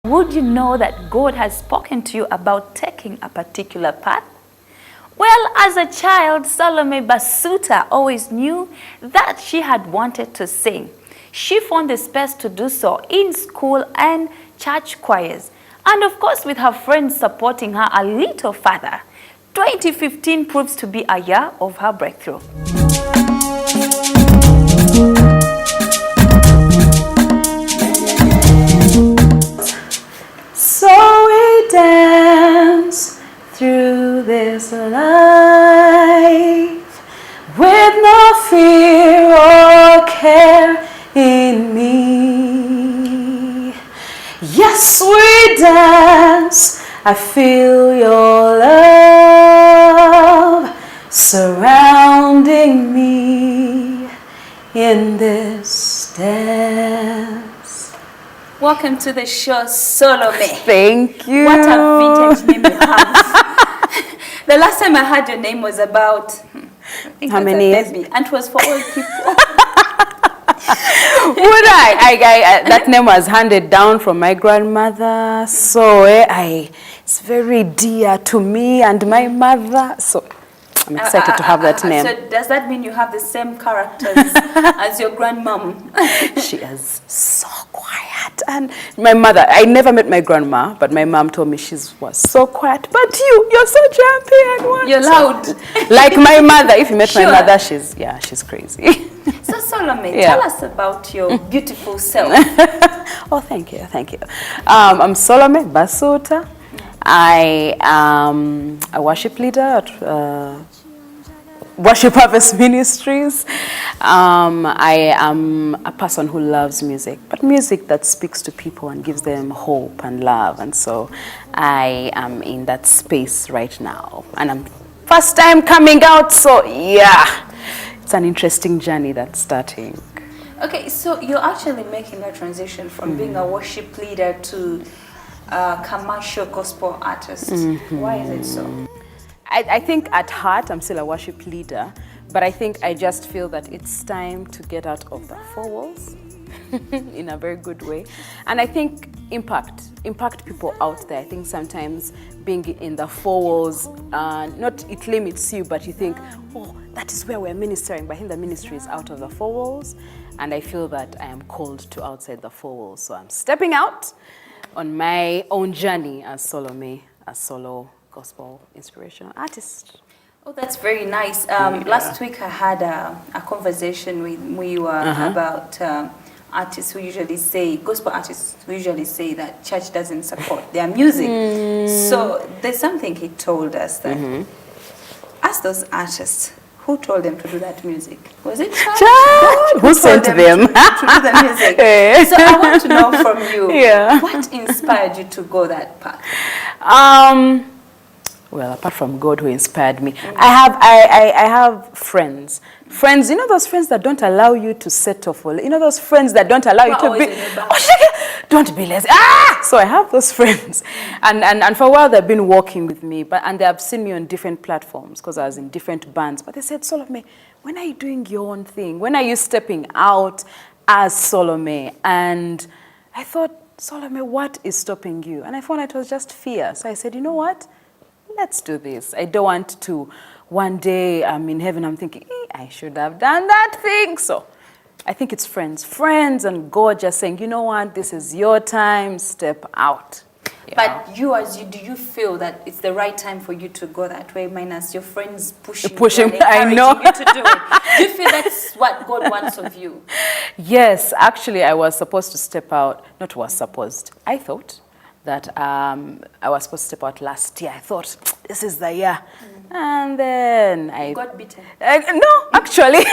Would you know that God has spoken to you about taking a particular path? Well, as a child, Solome Basuuta always knew that she had wanted to sing. She found the space to do so in school and church choirs. And of course, with her friends supporting her a little further. 2015 proves to be a year of her breakthrough. So we dance through this life with no fear or care in me. Yes, we dance. I feel your love surrounding me in this dance. Welcome to the show, Solome. Thank you. What a vintage name you have. The last time I heard your name was about how many years? Baby, and it was for old people. Would I that name was handed down from my grandmother, so it's very dear to me and my mother. So I'm excited to have that name. So does that mean you have the same characters as your grandmom? She is so quiet. And my mother, I never met my grandma, but my mom told me she was so quiet. But you're so jumpy and what? You're loud. Like my mother. If you met Sure. my mother, she's crazy. So Solome, tell us about your beautiful self. Oh, thank you. I'm Solome Basuuta. I am a worship leader at Worship Harvest Ministries. I am a person who loves music, but music that speaks to people and gives them hope and love. And so I am in that space right now. And I'm first time coming out, so yeah, it's an interesting journey that's starting. Okay, so you're actually making a transition from being a worship leader to a commercial gospel artist. Why is it so? I think at heart I'm still a worship leader, but I think I just feel that it's time to get out of the four walls in a very good way. And I think impact people out there. I think sometimes being in the four walls, not it limits you, but you think, oh, that is where we're ministering, but I think the ministry is out of the four walls. And I feel that I am called to outside the four walls. So I'm stepping out on my own journey as Solome, a solo gospel inspirational artist. Oh, that's very nice. Last week I had a conversation with you about artists who usually say, gospel artists who usually say that church doesn't support their music. So there's something he told us that, ask those artists, who told them to do that music? Was it church? Who sent them? To do the music? So I want to know from you, what inspired you to go that path? Well, apart from God who inspired me, I have friends. You know those friends that don't allow you to settle for, you know those friends that don't allow you to be, don't be lazy. So I have those friends. And for a while they've been working with me, and they have seen me on different platforms because I was in different bands. But they said, Solome, when are you doing your own thing? When are you stepping out as Solome? And I thought, Solome, what is stopping you? And I found it was just fear. So I said, you know what? Let's do this. I don't want to, one day I'm in heaven, I'm thinking, I should have done that thing. So I think it's friends and God just saying, you know what, this is your time, step out. But do you feel that it's the right time for you to go that way, minus your friends pushing you, I know. you to do it? Do you feel that's what God wants of you? Yes, actually I was supposed to step out, not was supposed, I thought that I was supposed to step out last year. I thought, this is the year. And then I got bitten. No, actually.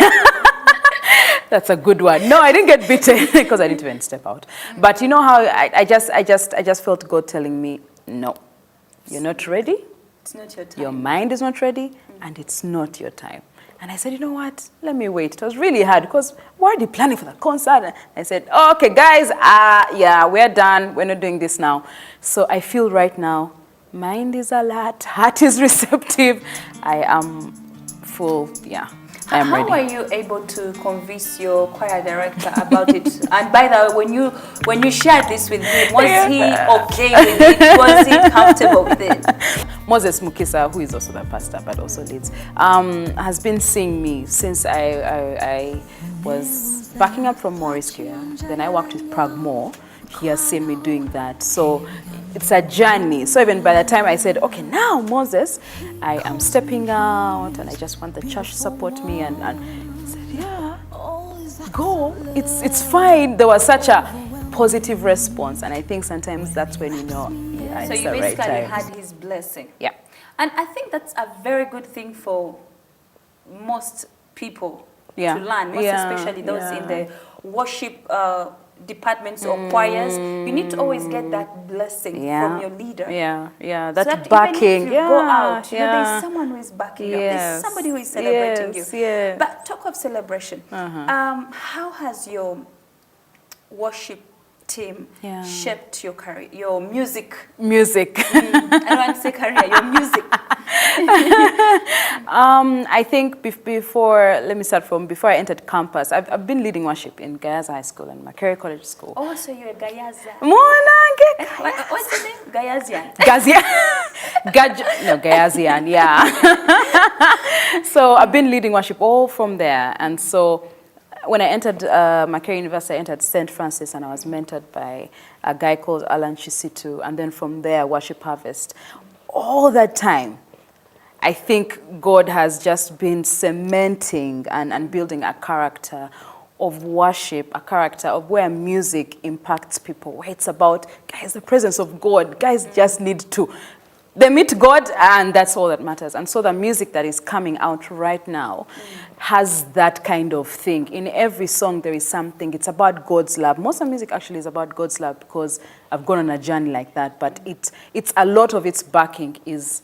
That's a good one. No, I didn't get bitten because I didn't even step out. But you know how I just felt God telling me, no, you're not ready. It's not your time. Your mind is not ready, and it's not your time. And I said, you know what? Let me wait. It was really hard because we're already planning for the concert. And I said, oh, okay, guys, yeah, we're done. We're not doing this now. So I feel right now, mind is alert, heart is receptive. I am full, yeah. I'm How ready. are you able to convince your choir director about it? And by the way, when you shared this with him, was he okay with it? Was he comfortable with it? Moses Mukisa, who is also the pastor but also leads, has been seeing me since I was backing up from Morris Care. Then I worked with Prague More. He has seen me doing that. So it's a journey. So even by the time I said, okay, now Moses, I am stepping out and I just want the church to support me. And he said, yeah, go. It's fine. There was such a positive response. And I think sometimes that's when you know, yeah, So it's you the right basically time. had his blessing. Yeah. And I think that's a very good thing for most people Yeah. to learn, most Yeah. especially those Yeah. in the worship departments or choirs. You need to always get that blessing from your leader. Yeah, So that that backing. even if you go out, you know, yeah. there's someone who is backing you up. Yes. There's somebody who is celebrating Yes, you. yeah. But talk of celebration. How has your worship team shaped your career, your music? Music. I don't want to say career, your music. I think before, let me start from before I entered campus. I've been leading worship in Gayaza High School and Macquarie College School. Oh, so you're a Gayaza. What's the name? Gayazian. Gazia. No, Gayazian, yeah. So I've been leading worship all from there. And so when I entered Macquarie University, I entered St. Francis and I was mentored by a guy called Alan Chisitu. And then from there, Worship Harvest. All that time, I think God has just been cementing and building a character of worship, a character of where music impacts people, where it's about, guys, the presence of God. Guys just need to, they meet God and that's all that matters. And so the music that is coming out right now has that kind of thing. In every song there is something. It's about God's love. Most of the music actually is about God's love because I've gone on a journey like that. But it's a lot of its backing is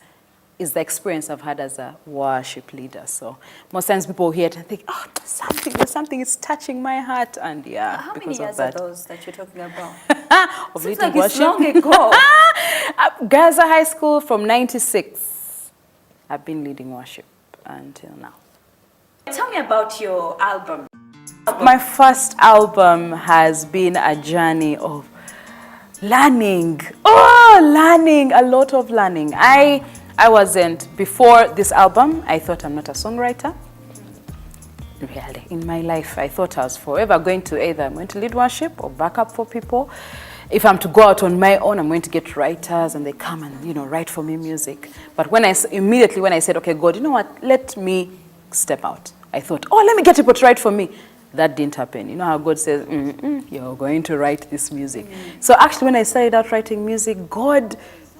the experience I've had as a worship leader. So most times people hear it and think, oh, there's something, it's touching my heart. And yeah, How because many of years are that. those that you're talking about? Of Seems leading like it's worship. long ago. Gaza High School from 96. I've been leading worship until now. Tell me about your album. My first album has been a journey of learning. Learning, a lot of learning. I wasn't, before this album, I thought I'm not a songwriter. Really, in my life, I thought I was forever going to either I'm going to lead worship or back up for people. If I'm to go out on my own, I'm going to get writers and they come and, you know, write for me music. But immediately when I said, okay, God, you know what, let me step out. I thought, oh, let me get people to write for me. That didn't happen. You know how God says, you're going to write this music. So actually when I started out writing music, God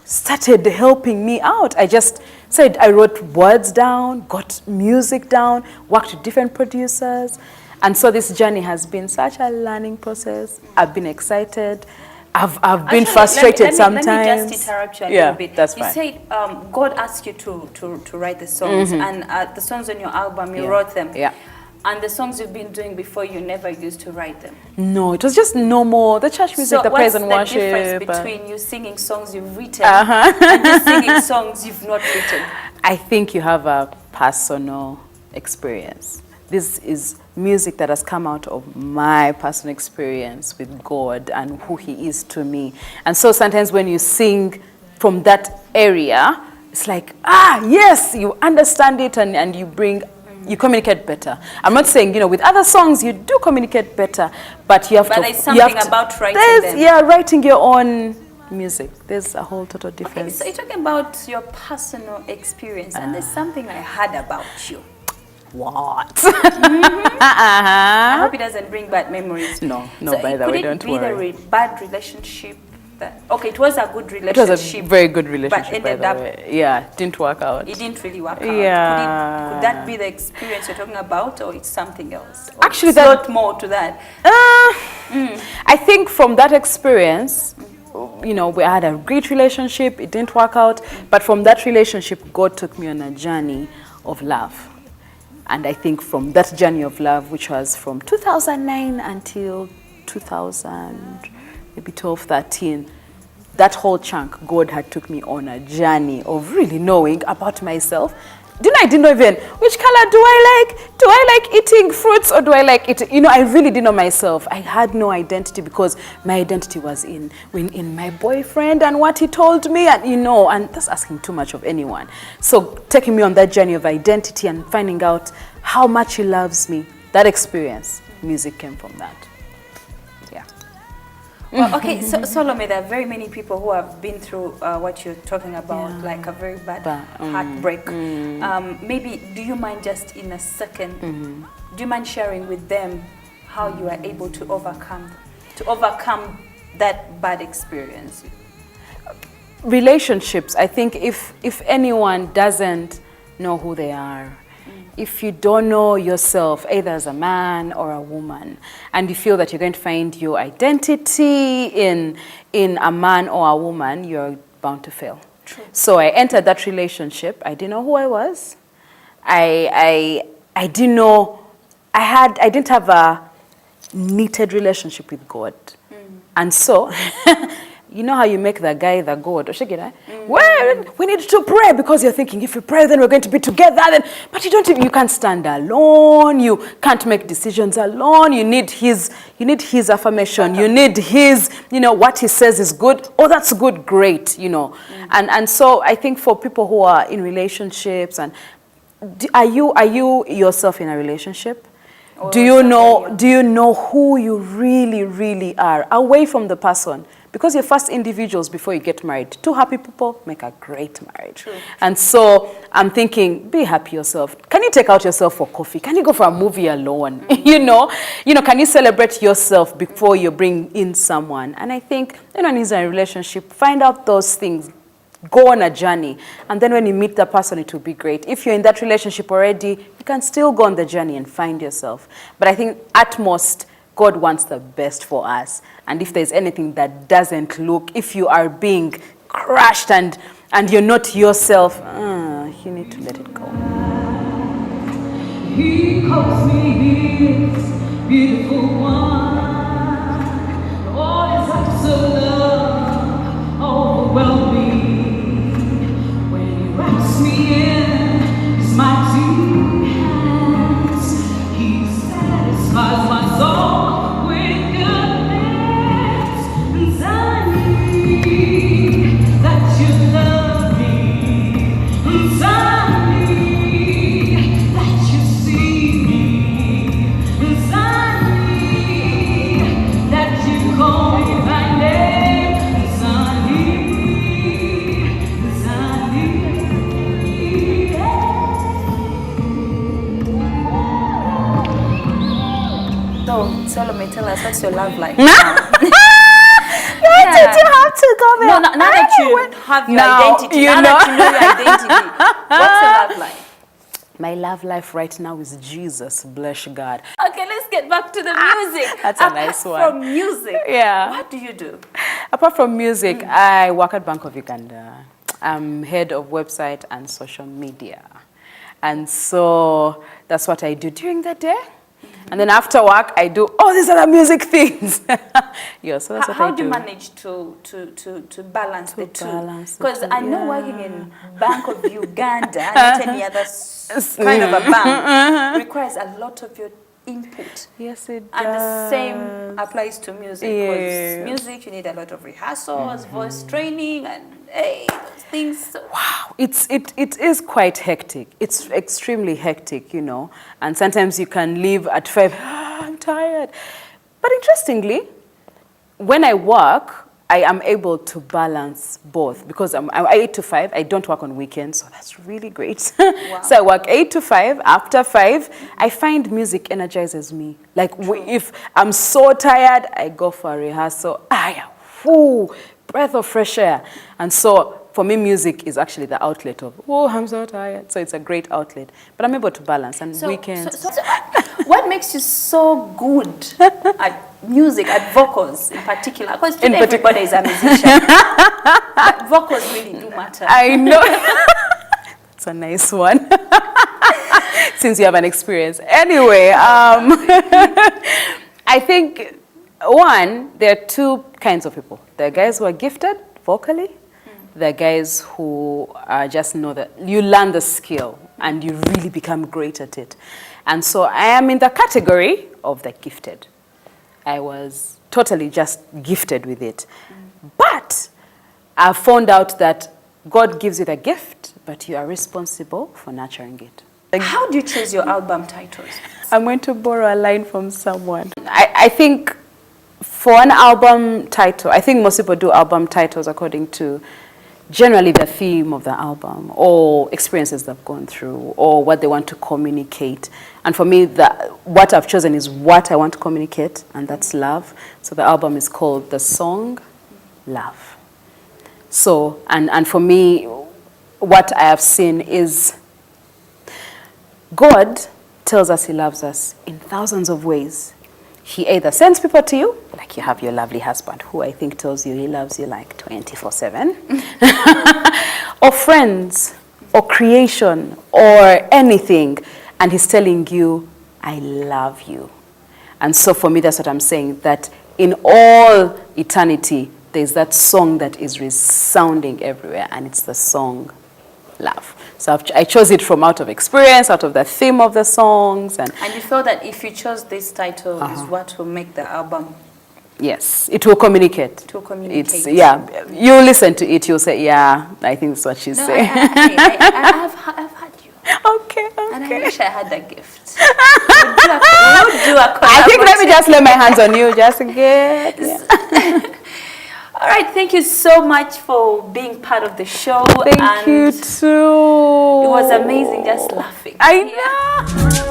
started helping me out. I just said, I wrote words down, got music down, worked with different producers. And so this journey has been such a learning process. I've been excited. I've been frustrated sometimes. Let me just interrupt you a little bit. That's fine. You said God asked you to write the songs, and the songs on your album, you wrote them. Yeah. And the songs you've been doing before, you never used to write them. No, it was just normal. The church music, the praise and worship. So what's the difference between you singing songs you've written and just singing songs you've not written? I think you have a personal experience. This is music that has come out of my personal experience with God and who He is to me. And so sometimes when you sing from that area, it's like, yes, you understand it and you communicate better. I'm not saying, with other songs you do communicate better, but you have to. But there's something about writing them. Yeah, writing your own music. There's a whole total difference. Okay, so you're talking about your personal experience, and there's something I heard about you. What? I hope it doesn't bring bad memories. No, by the way, don't worry. Could it be the bad relationship? Okay, it was a good relationship. It was a very good relationship, but by ended the up, way. Yeah, it didn't work out. It didn't really work out. Yeah. Could that be the experience you're talking about, or it's something else? Or Actually, it's a lot more to that. I think from that experience, we had a great relationship. It didn't work out, but from that relationship, God took me on a journey of love. And I think from that journey of love, which was from 2009 until 2000, maybe 12, 13, that whole chunk, God had took me on a journey of really knowing about myself, I didn't know even which color do I like. Do I like eating fruits or do I like eating? You know, I really didn't know myself. I had no identity because my identity was in my boyfriend and what he told me, and you know, and that's asking too much of anyone. So taking me on that journey of identity and finding out how much he loves me, that experience, music came from that. Yeah. Well, okay, so Solome, there are very many people who have been through what you're talking about, like a very bad heartbreak. Maybe, do you mind just in a second, do you mind sharing with them how you are able to overcome that bad experience? Relationships, I think if anyone doesn't know who they are, if you don't know yourself, either as a man or a woman, and you feel that you're going to find your identity in a man or a woman, you're bound to fail. True. So I entered that relationship. I didn't know who I was. I didn't know. I didn't have a neated relationship with God, and so. You know how you make the guy the God? Well, we need to pray because you're thinking if you pray, then we're going to be together. But you can't stand alone. You can't make decisions alone. You need his affirmation. You need his, what he says is good. Oh, that's good, great, And so I think for people who are in relationships, and are you yourself in a relationship? Do you know who you really, really are away from the person? Because you're first individuals before you get married. Two happy people make a great marriage. True. And so I'm thinking, be happy yourself. Can you take out yourself for coffee? Can you go for a movie alone? Can you celebrate yourself before you bring in someone? And I think anyone who's in a relationship, find out those things. Go on a journey. And then when you meet the person, it will be great. If you're in that relationship already, you can still go on the journey and find yourself. But I think at most, God wants the best for us. And if there's anything that doesn't look, if you are being crushed and you're not yourself, you need to let it go. He calls me his beautiful one. All his acts of love overwhelm me. When he wraps me in his mighty hands, he satisfies my soul. Solome, tell us, what's your love life? Did you have to go there? No, now that you have your identity, now that you know your identity, what's your love life? My love life right now is Jesus, bless God. Okay, let's get back to the music. That's a nice one. Apart from music, what do you do? Apart from music, I work at Bank of Uganda. I'm head of website and social media. And so that's what I do during the day. And then after work, I do all these other music things. Yeah, so that's what I do. How do you manage to balance the two? Because I know working in Bank of Uganda, not any other kind of a bank, requires a lot of your input. Yes, it does. And the same applies to music. Because music, you need a lot of rehearsals, voice training, and those things. Wow, it is quite hectic. It's extremely hectic, And sometimes you can leave at 5. I'm tired. But interestingly, when I work, I am able to balance both because I'm 8 to 5. I don't work on weekends, so that's really great. Wow. So I work 8 to 5. After 5, I find music energizes me. Like if I'm so tired, I go for a rehearsal. Breath of fresh air. And so for me, music is actually the outlet of, I'm so tired. So it's a great outlet. But I'm able to balance. And weekends. So what makes you so good at music, at vocals in particular? Because everybody is a musician. But vocals really do matter. I know. That's a nice one. Since you have an experience. Anyway, I think, one, there are two kinds of people. There are guys who are gifted vocally. There are guys who just know that you learn the skill. and you really become great at it. And so I am in the category of the gifted. I was totally just gifted with it. But I found out that God gives you the gift, but you are responsible for nurturing it. How do you choose your album titles? I'm going to borrow a line from someone. I think for an album title, I think most people do album titles according to generally the theme of the album or experiences they've gone through or what they want to communicate. And for me, what I've chosen is what I want to communicate, and that's love. So the album is called The Song, Love. So, and for me, what I have seen is God tells us he loves us in thousands of ways. He either sends people to you, like you have your lovely husband, who I think tells you he loves you like 24/7, or friends, or creation, or anything, and he's telling you, I love you. And so for me, that's what I'm saying, that in all eternity, there's that song that is resounding everywhere, and it's the song, Love. So I chose it from out of experience, out of the theme of the songs. And you felt that if you chose this title is what will make the album? Yes, it will communicate. It will communicate. It's, yeah, you listen to it, you'll say, yeah, I think that's what she's saying. I've had you. Okay. And I wish I had that gift. We'll do a I think let me just lay my hands on you, just get. Yeah. All right, thank you so much for being part of the show. Thank you too. It was amazing just laughing. I know.